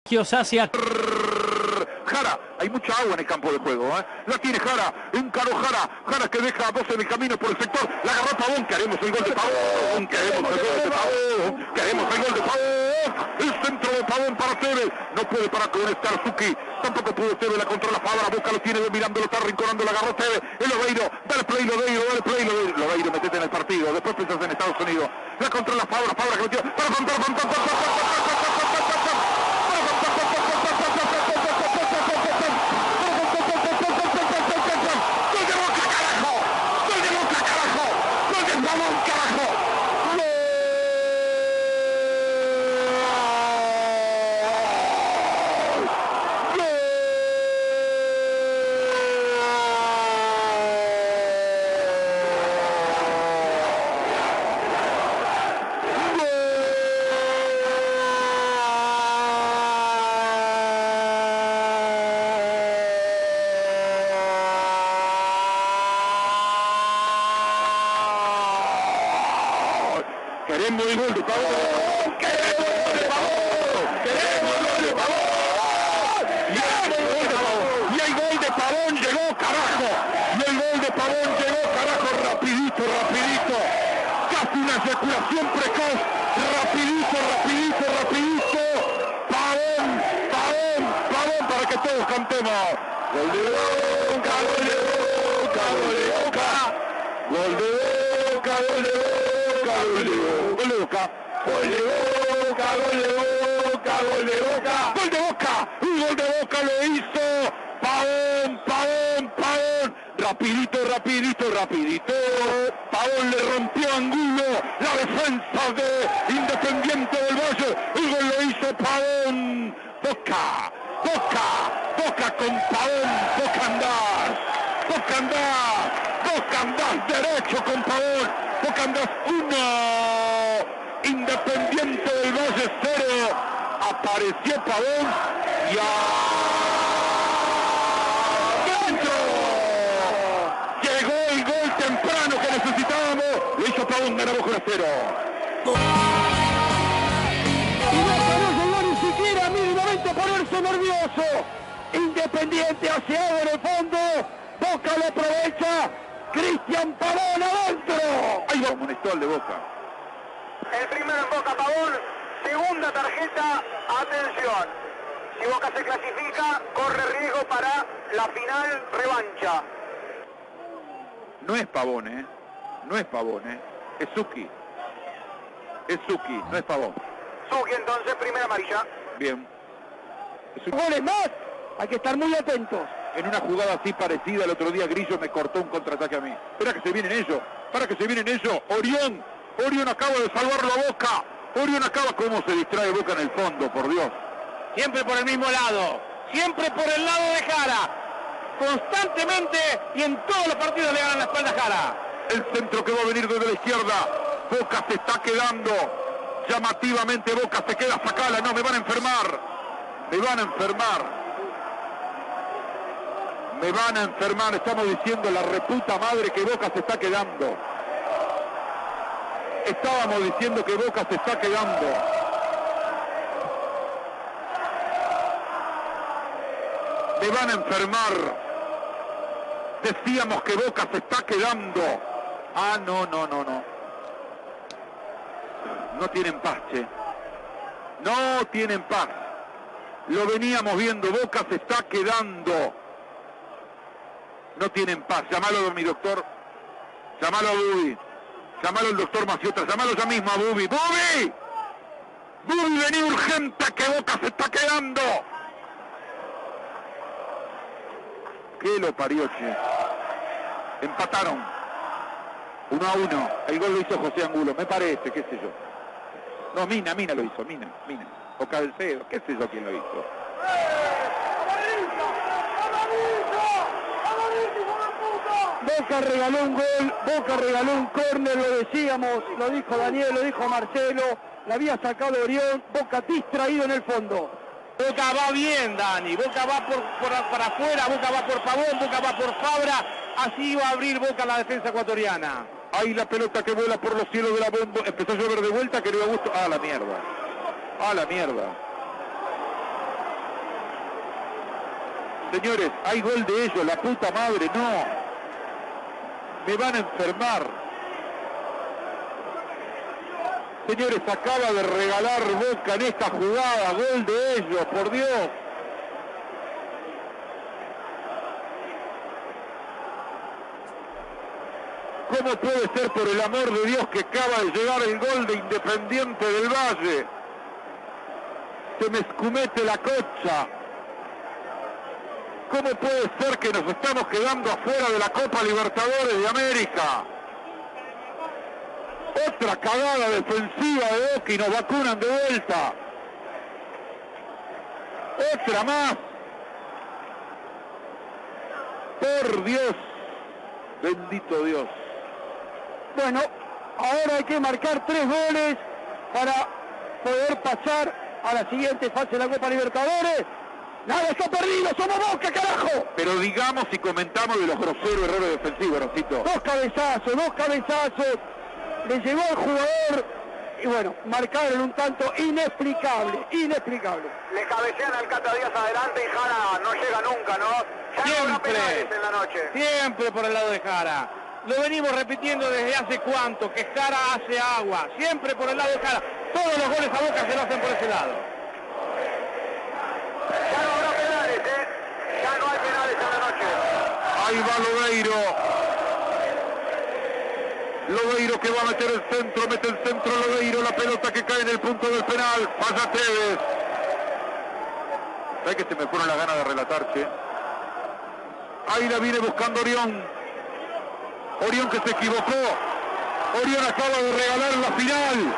Hacia Jara, hay mucha agua en el campo de juego, la tiene Jara, encaró Jara que deja a 12 en el camino por el sector, la agarró Pavón, queremos el gol de Pavón, queremos el gol de Pavón, queremos el gol de Pavón, el centro de Pavón para Tevez, no puede parar con el Starzuki, tampoco pudo Tevez, la controla Fabra, Boca lo tiene dominando, lo está rinconando, la agarró Tevez, el Lobeiro, dale play Lobeiro, metete en el partido, después pensás en Estados Unidos, la controla Fabra que lo tiene, para contar, queremos el gol de Pavón, queremos el gol de Pavón, queremos el gol de Pavón, y el gol de Pavón llegó, carajo, y el gol de Pavón llegó, carajo, rapidito, casi una eyaculación precoz, rapidito, Pavón, para que todos cantemos, gol de Boca, gol de Boca, gol de Boca, gol de Boca, gol de Boca. Gol de Boca, gol de Boca, gol de Boca, gol de Boca, gol de Boca, un gol de Boca lo hizo Pavón, rapidito, Pavón le rompió a Angulo, la defensa de Independiente del Valle, el gol lo hizo Pavón, Boca con Pavón, Boca andás derecho con Pavón, Boca andás 1, Independiente del Valle 0, apareció Pavón y adentro llegó el gol temprano que necesitábamos, lo hizo Pavón, ganó Boca 0. Y no llegó ni siquiera mínimamente a ponerse nervioso. Independiente hacia en el fondo, Boca lo aprovecha, Cristian Pavón adentro. Ahí va un monestol de Boca. El primero en Boca, Pavón, segunda tarjeta, atención. Si Boca se clasifica, corre riesgo para la final revancha. No es Pavón, es Zucchi. No es Pavón. Zucchi entonces, primera amarilla. Bien. Goles más, hay que estar muy atentos. En una jugada así parecida el otro día Grillo me cortó un contraataque a mí. Para que se vienen ellos, Orión acaba de salvarlo a Boca. Orión acaba, cómo se distrae Boca en el fondo, por Dios. siempre por el mismo lado, siempre por el lado de Jara, constantemente y en todos los partidos le ganan la espalda a Jara. El centro que va a venir desde la izquierda, Boca se está quedando, llamativamente Boca se queda, sacala, no, me van a enfermar, estamos diciendo la reputa madre que Boca se está quedando. Estábamos diciendo que Boca se está quedando. Me van a enfermar. Decíamos que Boca se está quedando. Ah, no. No tienen paz, che. No tienen paz. Lo veníamos viendo, Boca se está quedando. No tienen paz. Llámalo a mi doctor. Llámalo a Bubi. Llámalo al doctor Maciota. Llámalo ya mismo a Bubi. ¡Bubi! ¡Bubi, vení urgente que Boca se está quedando! ¿Qué lo parió, che? Empataron. 1-1. El gol lo hizo José Angulo. Me parece, qué sé yo. No, Mina lo hizo. Mina. O Calcedo. Qué sé yo quién lo hizo. Boca regaló un gol, Boca regaló un córner, lo decíamos, lo dijo Daniel, lo dijo Marcelo, la había sacado Orión, Boca distraído en el fondo. Boca va bien, Dani, Boca va para afuera, Boca va por Pavón, Boca va por Fabra, así va a abrir Boca la defensa ecuatoriana. Ahí la pelota que vuela por los cielos de la bomba, empezó a llover de vuelta, que le iba a gusto. A la mierda. Señores, hay gol de ellos, la puta madre, no. Me van a enfermar. Señores, acaba de regalar Boca en esta jugada, gol de ellos, por Dios. ¿Cómo puede ser, por el amor de Dios, que acaba de llegar el gol de Independiente del Valle? Se me escumete la cocha. ¿Cómo puede ser que nos estamos quedando afuera de la Copa Libertadores de América? Otra cagada defensiva de Boca y nos vacunan de vuelta. Otra más. Por Dios. Bendito Dios. Bueno, ahora hay que marcar 3 goles para poder pasar a la siguiente fase de la Copa Libertadores. Nada está perdido, somos Boca, carajo. Pero digamos y comentamos de los groseros errores defensivos, Rosito. 2 cabezazos. Le llegó al jugador y bueno, marcaron un tanto inexplicable. Le cabecean al Cata Díaz adelante y Jara no llega nunca, ¿no? Ya no habrá penales en la noche. Siempre por el lado de Jara. Lo venimos repitiendo desde hace cuánto, que Jara hace agua. Siempre por el lado de Jara. Todos los goles a Boca se lo hacen por ese lado. Ya no habrá penales, ¿eh? Ya no hay penales en la noche. Ahí va Lodeiro. Lodeiro que va a meter el centro, mete el centro Lodeiro, la pelota que cae en el punto del penal, falla Tevez. ¿Sabes que se me fueron las ganas de relatar, che? Ahí la viene buscando Orión. Orión que se equivocó. Orión acaba de regalar la final.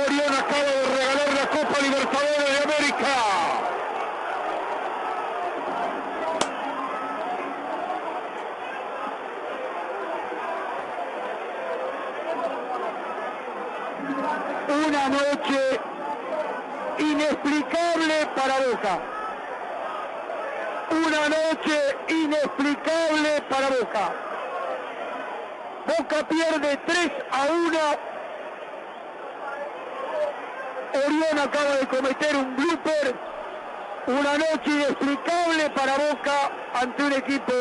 Orión acaba de regalar la Copa Libertadores de América. Una noche inexplicable para Boca. Una noche inexplicable para Boca. Boca pierde 3-1. Orión acaba de cometer un blooper. Una noche inexplicable para Boca ante un equipo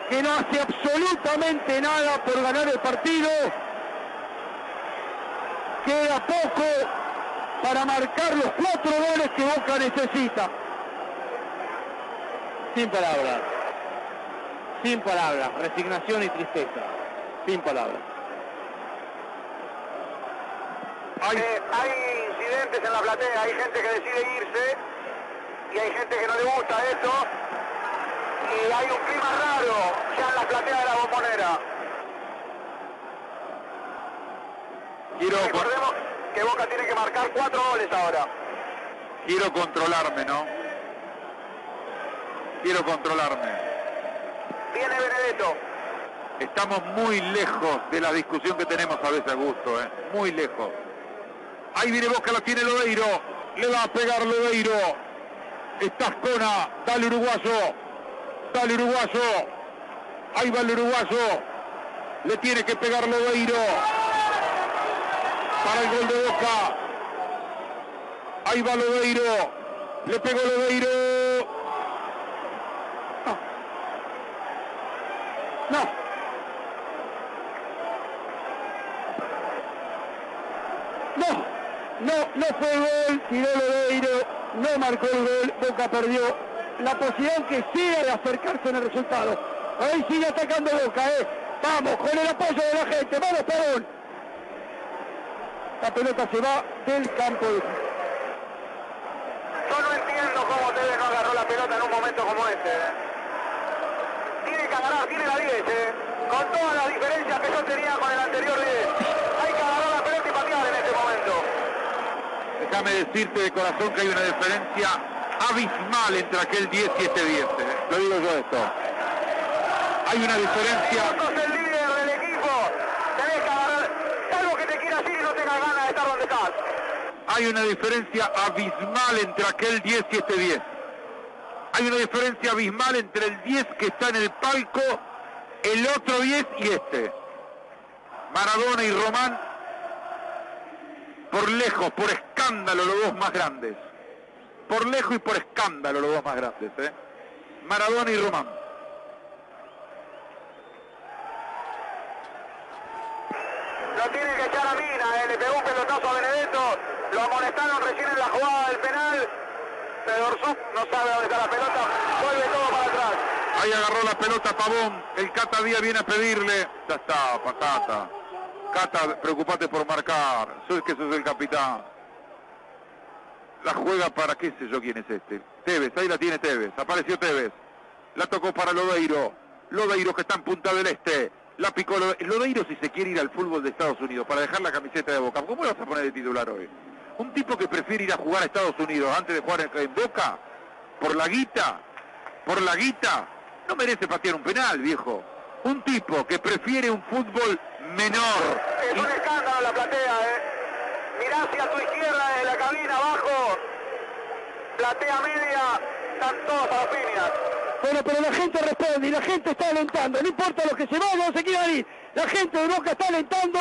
que no hace absolutamente nada por ganar el partido. Queda poco para marcar los 4 goles que Boca necesita. Sin palabras, resignación y tristeza. Sin palabras. Hay incidentes en la platea, hay gente que decide irse y hay gente que no le gusta esto y hay un clima raro ya en la platea de la Bombonera. Recordemos que Boca tiene que marcar 4 goles ahora. Quiero controlarme, ¿no? Quiero controlarme. Viene Benedetto. Estamos muy lejos de la discusión que tenemos a veces a gusto, ¿eh? Muy lejos. Ahí viene Boca, la tiene Lodeiro. Le va a pegar Lodeiro. Está Ascona. Dale uruguayo. Dale uruguayo. Ahí va el uruguayo. Le tiene que pegar Lodeiro. Para el gol de Boca. Ahí va Lodeiro. Le pegó Lodeiro. No. No fue gol, tiró Lodeiro, no marcó el gol, Boca perdió la posibilidad que sea de acercarse en el resultado. Ahí sigue atacando Boca, vamos, con el apoyo de la gente, vamos Pavón. La pelota se va del campo de... Yo no entiendo cómo Tevez no agarró la pelota en un momento como este. Tiene que agarrar, tiene la 10, con todas las diferencias que yo tenía con el anterior 10. Hay que agarrar la pelota y patear en este momento. Déjame decirte de corazón que hay una diferencia abismal entre aquel 10 y este 10. Lo digo yo esto. Hay una diferencia... Vos sos el líder del equipo. Tenés que agarrar, salvo que te quieras ir y no tengas ganas de estar donde estás. Hay una diferencia abismal entre aquel 10 y este 10. Hay una diferencia abismal entre el 10 que está en el palco, el otro 10 y este. Maradona y Román, por lejos, por escándalo, los dos más grandes. Por lejos y por escándalo, los dos más grandes. Maradona y Román. Lo tiene que echar a Mina, le pegó un pelotazo a Benedetto, lo amonestaron recién en la jugada del penal, pero Orsuk no sabe dónde está la pelota, vuelve todo para atrás. Ahí agarró la pelota Pavón, el Cata Díaz viene a pedirle. Ya está, Cata. Cata, preocupate por marcar, sos el capitán. La juega para qué sé yo quién es este. Tevez, ahí la tiene Tevez, apareció Tevez. La tocó para Lodeiro. Lodeiro que está en Punta del Este. La picó Lodeiro si se quiere ir al fútbol de Estados Unidos para dejar la camiseta de Boca. ¿Cómo lo vas a poner de titular hoy? Un tipo que prefiere ir a jugar a Estados Unidos antes de jugar en Boca, por la guita, no merece patear un penal, viejo. Un tipo que prefiere un fútbol menor. Es un escándalo la platea, Mirá hacia tu izquierda de la cabina abajo. Platea media, están todos a las piñas. Bueno, pero la gente responde y la gente está alentando. No importa los que se vayan o se quieran ir. La gente de Boca está alentando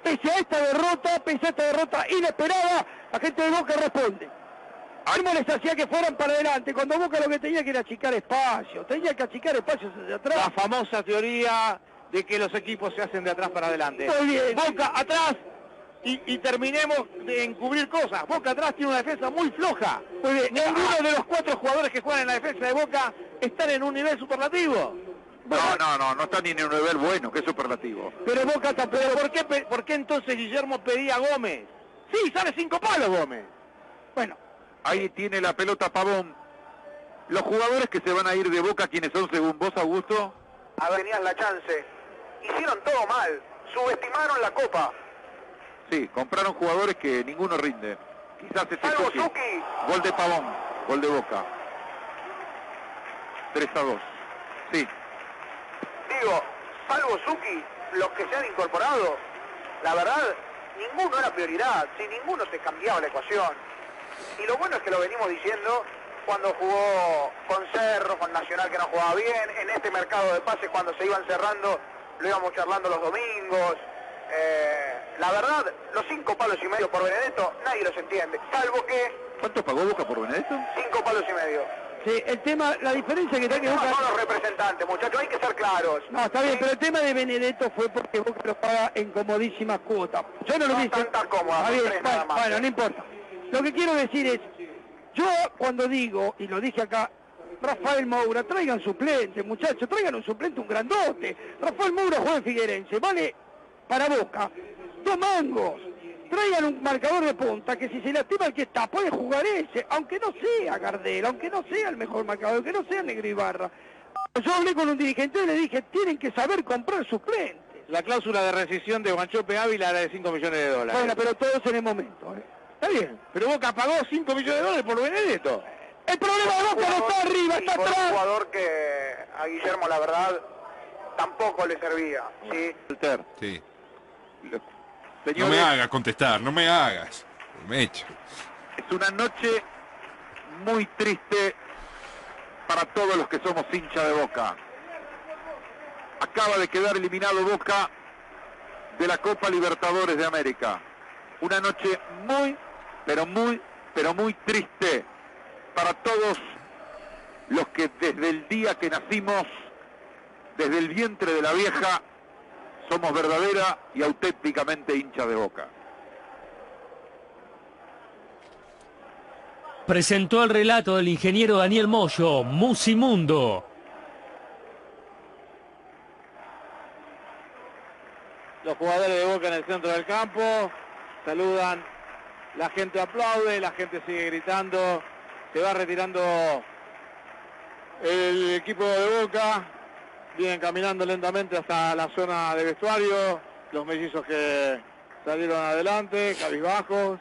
pese a esta derrota inesperada. La gente de Boca responde. ¿Cómo les hacía que fueran para adelante? Cuando Boca lo que tenía que era achicar espacio. Tenía que achicar espacios hacia atrás. La famosa teoría de que los equipos se hacen de atrás para adelante. Muy bien. Boca atrás y terminemos de encubrir cosas. Boca atrás tiene una defensa muy floja. Muy bien. Ninguno de los 4 jugadores que juegan en la defensa de Boca están en un nivel superlativo. No está ni en un nivel bueno, que es superlativo. Pero Boca tampoco. ¿Por qué entonces Guillermo pedía a Gómez? Sí, sale 5 palos Gómez. Bueno. Ahí tiene la pelota Pavón. Los jugadores que se van a ir de Boca, ¿quiénes son según vos, Augusto? A ver, tenían la chance. Hicieron todo mal. Subestimaron la Copa. Sí, compraron jugadores que ninguno rinde. Quizás este Salvo Suki. Suki. Gol de Pavón, gol de Boca. 3-2. Sí. Digo, salvo Suki, los que se han incorporado, la verdad, ninguno era prioridad. Si ninguno te cambiaba la ecuación. Y lo bueno es que lo venimos diciendo cuando jugó con Cerro, con Nacional que no jugaba bien, en este mercado de pases cuando se iban cerrando, lo íbamos charlando los domingos. La verdad, los 5 palos y medio por Benedetto, nadie los entiende, salvo que... ¿Cuánto pagó Boca por Benedetto? 5 palos y medio. Sí, el tema, la diferencia que está que No Boca... son los representantes, muchachos, hay que ser claros. No, está bien, ¿Sí? pero el tema de Benedetto fue porque Boca lo paga en comodísimas cuotas. Yo no lo No dije. tantas cómodas, Está bien, son 3 nada más. bueno, no importa. Lo que quiero decir es, yo cuando digo, y lo dije acá, Rafael Moura, traigan suplente, muchachos, traigan un suplente, un grandote. Rafael Moura juega en Figueirense, vale para Boca 2 mangos. Traigan un marcador de punta que si se lastima el que está, puede jugar ese, aunque no sea Gardel, aunque no sea el mejor marcador, aunque no sea Negro Ibarra. Yo hablé con un dirigente y le dije, tienen que saber comprar suplentes. La cláusula de rescisión de Guanchope Ávila era de $5 millones. Bueno, pero todos en el momento. Está bien, pero Boca pagó $5 millones por Benedetto. El problema de Boca no está arriba, está Y por atrás. un jugador que a Guillermo, la verdad, tampoco le servía, ¿sí? Sí. Señores, No me hagas contestar, no me hagas. Me echo. es una noche muy triste para todos los que somos hinchas de Boca. Acaba de quedar eliminado Boca de la Copa Libertadores de América. Una noche muy, pero muy triste para todos los que desde el día que nacimos, desde el vientre de la vieja, somos verdadera y auténticamente hinchas de Boca. Presentó el relato del ingeniero Daniel Moyo, Musimundo. Los jugadores de Boca en el centro del campo saludan, la gente aplaude, la gente sigue gritando, se va retirando el equipo de Boca, vienen caminando lentamente hasta la zona de vestuario, los mellizos que salieron adelante, cabizbajos,